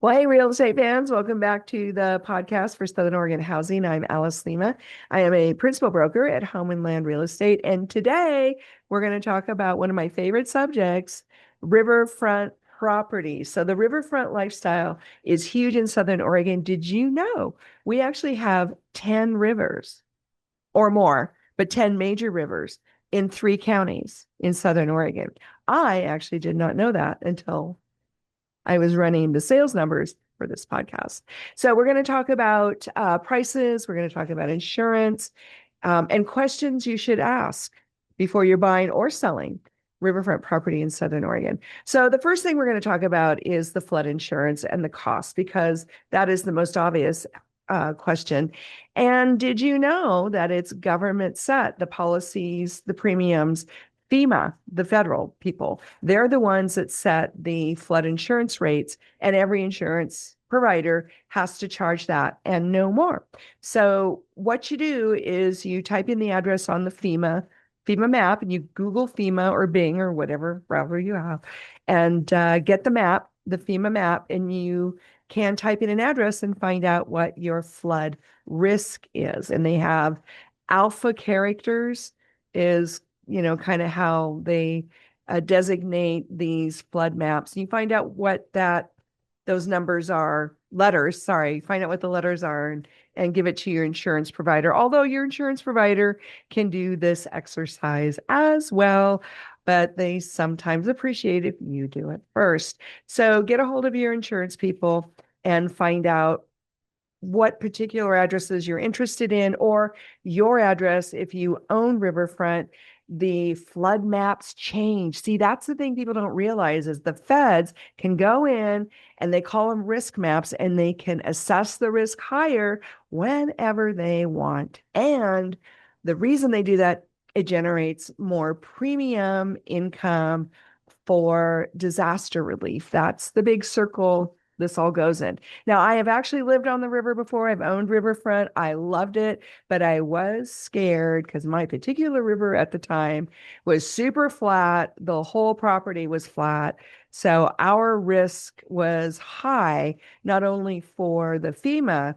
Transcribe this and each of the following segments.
Well, hey, real estate fans, welcome back to the podcast for Southern Oregon Housing. I'm Alice Lema. I am a principal broker at Home and Land Real Estate. And today we're going to talk about one of my favorite subjects, riverfront property. So, the riverfront lifestyle is huge in Southern Oregon. Did you know we actually have 10 rivers or more, but 10 major rivers in 3 counties in Southern Oregon? I actually did not know that until I was running the sales numbers for this podcast. So we're going to talk about prices. We're going to talk about insurance and questions you should ask before you're buying or selling riverfront property in Southern Oregon. So the first thing we're going to talk about is the flood insurance and the cost, because that is the most obvious question. And did you know that it's government set, the policies, the premiums, FEMA, the federal people, they're the ones that set the flood insurance rates, and every insurance provider has to charge that and no more. So what you do is you type in the address on the FEMA map, and you Google FEMA or Bing or whatever browser you have, and get the map, the FEMA map, and you can type in an address and find out what your flood risk is. And they have alpha characters is, kind of how they designate these flood maps. You find out what those numbers are, letters, sorry, find out what the letters are, and give it to your insurance provider. Although your insurance provider can do this exercise as well, but they sometimes appreciate if you do it first. So get a hold of your insurance people and find out what particular addresses you're interested in, or your address if you own Riverfront. The flood maps change. See, that's the thing people don't realize is the feds can go in and they call them risk maps, and they can assess the risk higher whenever they want. And the reason they do that, it generates more premium income for disaster relief. That's the big circle this all goes in. Now, I have actually lived on the river before. I've owned Riverfront. I loved it, but I was scared because my particular river at the time was super flat. The whole property was flat. So our risk was high, not only for the FEMA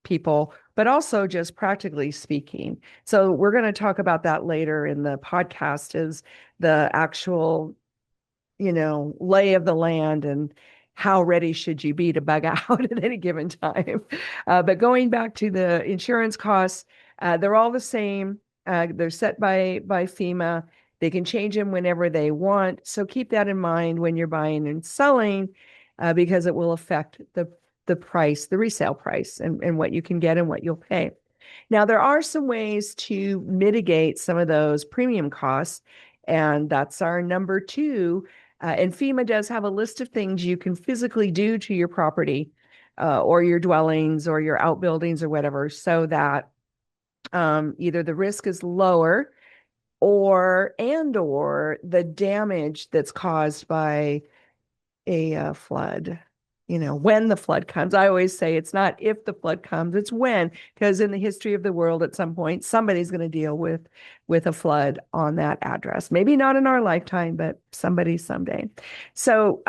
people, but also just practically speaking. So we're going to talk about that later in the podcast, is the actual, lay of the land and how ready should you be to bug out at any given time. But going back to the insurance costs, they're all the same. They're set by FEMA. They can change them whenever they want. So keep that in mind when you're buying and selling, because it will affect the price, the resale price, and what you can get and what you'll pay. Now, there are some ways to mitigate some of those premium costs, and that's our number two. And FEMA does have a list of things you can physically do to your property, or your dwellings or your outbuildings or whatever, so that either the risk is lower, or the damage that's caused by a flood. When the flood comes. I always say it's not if the flood comes, it's when, because in the history of the world, at some point, somebody's going to deal with a flood on that address. Maybe not in our lifetime, but somebody someday. So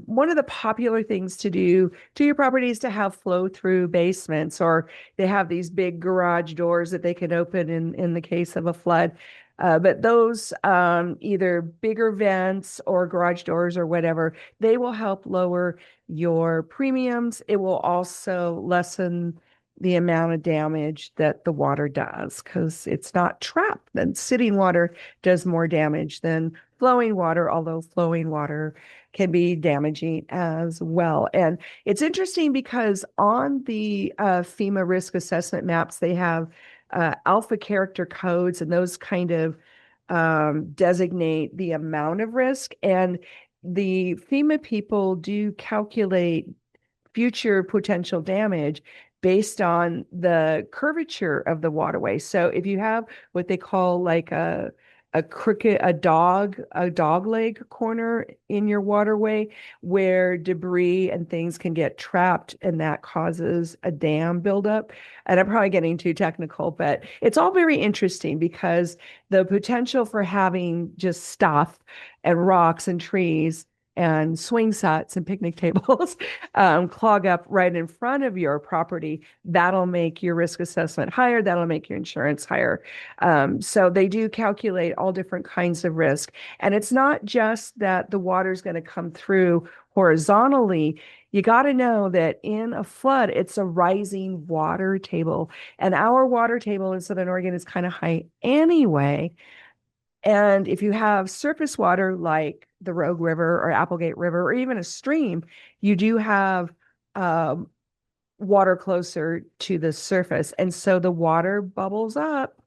one of the popular things to do to your property is to have flow-through basements, or they have these big garage doors that they can open in the case of a flood. But those either bigger vents or garage doors or whatever, they will help lower your premiums. It will also lessen the amount of damage that the water does, because it's not trapped. Then sitting water does more damage than flowing water, although flowing water can be damaging as well. And it's interesting because on the FEMA risk assessment maps, they have alpha character codes, and those kind of designate the amount of risk. And the FEMA people do calculate future potential damage based on the curvature of the waterway. So if you have what they call like a dog leg corner in your waterway, where debris and things can get trapped, and that causes a dam buildup. And I'm probably getting too technical, but it's all very interesting, because the potential for having just stuff and rocks and trees and swing sets and picnic tables clog up right in front of your property, that'll make your risk assessment higher. That'll make your insurance higher. So they do calculate all different kinds of risk. And it's not just that the water is going to come through horizontally. You got to know that in a flood, it's a rising water table. And our water table in Southern Oregon is kind of high anyway. And if you have surface water like the Rogue River or Applegate River or even a stream, you do have water closer to the surface. And so the water bubbles up.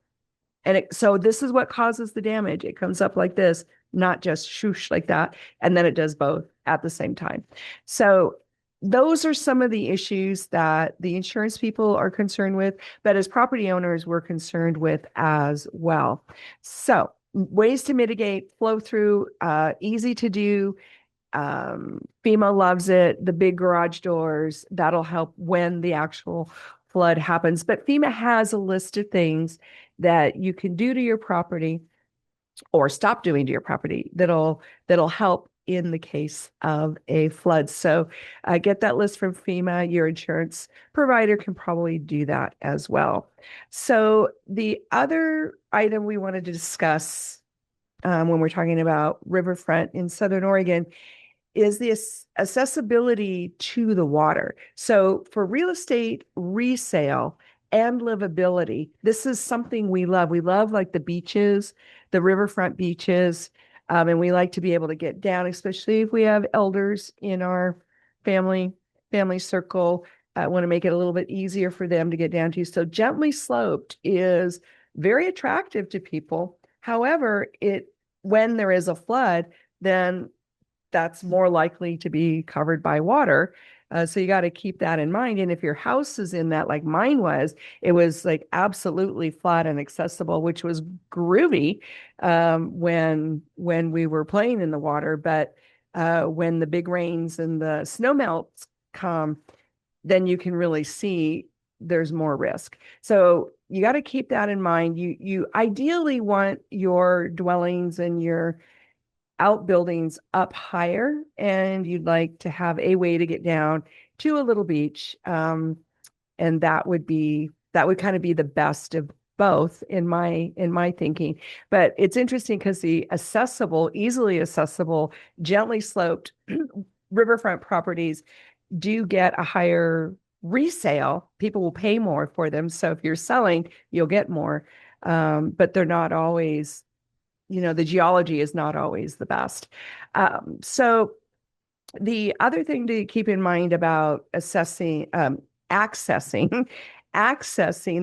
And so this is what causes the damage. It comes up like this, not just shoosh like that. And then it does both at the same time. So those are some of the issues that the insurance people are concerned with, but as property owners, we're concerned with as well. So ways to mitigate, flow through, easy to do. FEMA loves it. The big garage doors, that'll help when the actual flood happens. But FEMA has a list of things that you can do to your property or stop doing to your property that'll help in the case of a flood. So get that list from FEMA. Your insurance provider can probably do that as well. So the other item we wanted to discuss when we're talking about Riverfront in Southern Oregon is the accessibility to the water. So for real estate resale and livability, this is something we love. We love like the beaches, the riverfront beaches, and we like to be able to get down, especially if we have elders in our family circle. I want to make it a little bit easier for them to get down to. So gently sloped is very attractive to people. However, when there is a flood, then that's more likely to be covered by water. So you got to keep that in mind. And if your house is in that, like mine was, it was like absolutely flat and accessible, which was groovy when we were playing in the water. But when the big rains and the snowmelts come, then you can really see there's more risk. So you got to keep that in mind. You ideally want your dwellings and your outbuildings up higher, and you'd like to have a way to get down to a little beach. And that would kind of be the best of both in my thinking. But it's interesting because the easily accessible, gently sloped riverfront properties do get a higher resale. People will pay more for them. So if you're selling, you'll get more. But they're not always, the geology is not always the best. So the other thing to keep in mind about accessing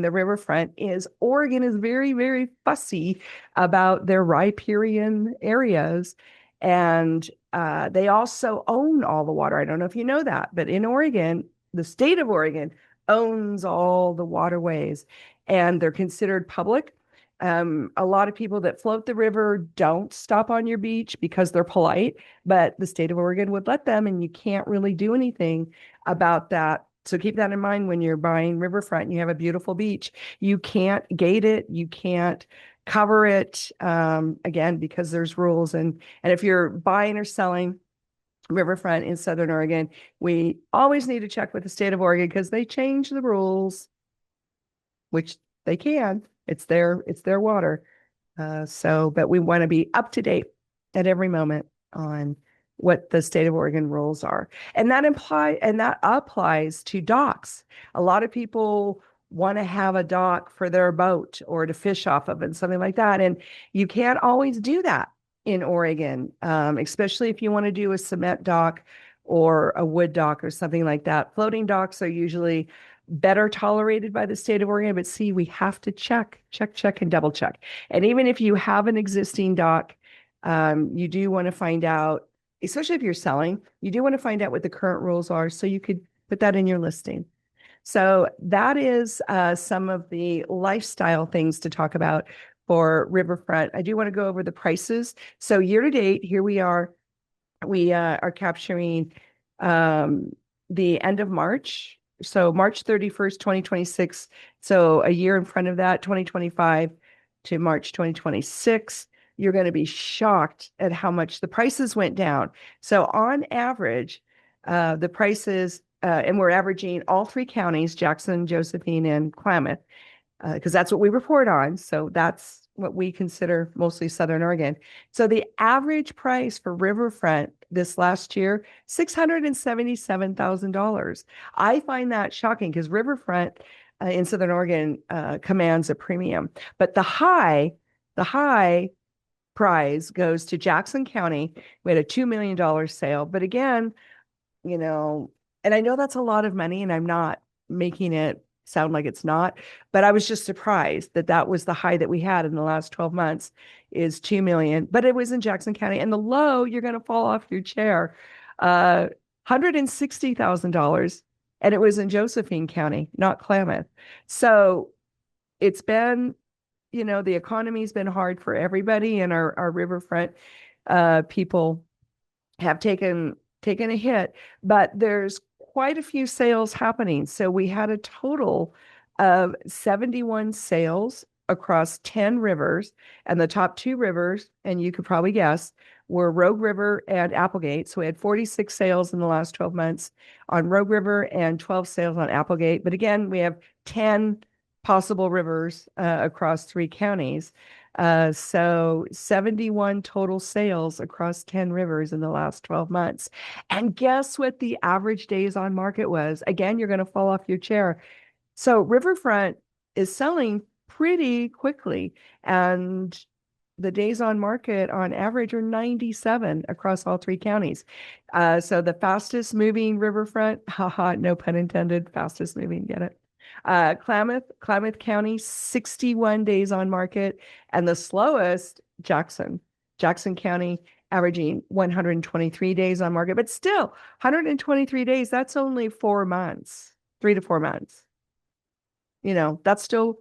the riverfront is Oregon is very, very fussy about their riparian areas. And they also own all the water. I don't know if you know that, but in Oregon, the state of Oregon owns all the waterways, and they're considered public. A lot of people that float the river don't stop on your beach because they're polite, but the state of Oregon would let them, and you can't really do anything about that. So keep that in mind when you're buying riverfront and you have a beautiful beach. You can't gate it. You can't cover it, again, because there's rules. And if you're buying or selling riverfront in Southern Oregon, we always need to check with the state of Oregon because they change the rules, which they can. It's their water. But we want to be up to date at every moment on what the state of Oregon rules are. And that applies to docks. A lot of people want to have a dock for their boat or to fish off of and something like that. And you can't always do that in Oregon, especially if you want to do a cement dock or a wood dock or something like that. Floating docks are usually better tolerated by the state of Oregon, but see, we have to check, and double check. And even if you have an existing dock, you do want to find out, especially if you're selling, you do want to find out what the current rules are so you could put that in your listing. So that is some of the lifestyle things to talk about for Riverfront. I do want to go over the prices. So year to date, here we are capturing the end of March. So March 31st, 2026. So a year in front of that, 2025 to March 2026. you're going to be shocked at how much the prices went down. So on average, the prices, and we're averaging all three counties, Jackson, Josephine, and Klamath, because that's what we report on. So that's what we consider mostly Southern Oregon. So the average price for Riverfront this last year, $677,000. I find that shocking because Riverfront in Southern Oregon commands a premium. But the high prize goes to Jackson County. We had a $2 million sale. But again, you know, and I know that's a lot of money, and I'm not making it sound like it's not, but I was just surprised that that was the high that we had in the last 12 months is 2 million, but it was in Jackson County. And the low, you're going to fall off your chair, $160,000. And it was in Josephine County, not Klamath. So it's been, the economy's been hard for everybody, and our riverfront people have taken a hit, but there's quite a few sales happening. So we had a total of 71 sales across 10 rivers, and the top two rivers, and you could probably guess, were Rogue River and Applegate. So we had 46 sales in the last 12 months on Rogue River and 12 sales on Applegate. But again, we have 10 possible rivers across three counties. So 71 total sales across 10 rivers in the last 12 months. And guess what the average days on market was? Again, you're going to fall off your chair. So Riverfront is selling pretty quickly, and the days on market on average are 97 across all three counties. So the fastest moving riverfront, haha, no pun intended, fastest moving, get it? Klamath County, 61 days on market, and the slowest, Jackson County, averaging 123 days on market, but still 123 days, that's only 4 months, 3 to 4 months. That's still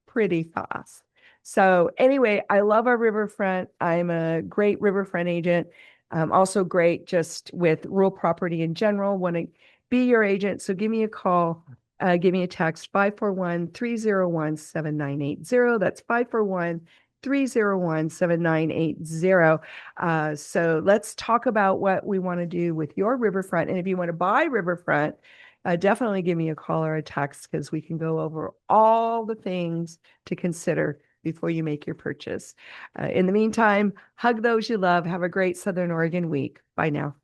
pretty fast. So anyway, I love our riverfront. I'm a great riverfront agent. Also great just with rural property in general. Want to be your agent. So give me a call. Give me a text, 541-301-7980. That's 541-301-7980. So let's talk about what we want to do with your riverfront. And if you want to buy riverfront, definitely give me a call or a text, because we can go over all the things to consider before you make your purchase. In the meantime, hug those you love. Have a great Southern Oregon week. Bye now.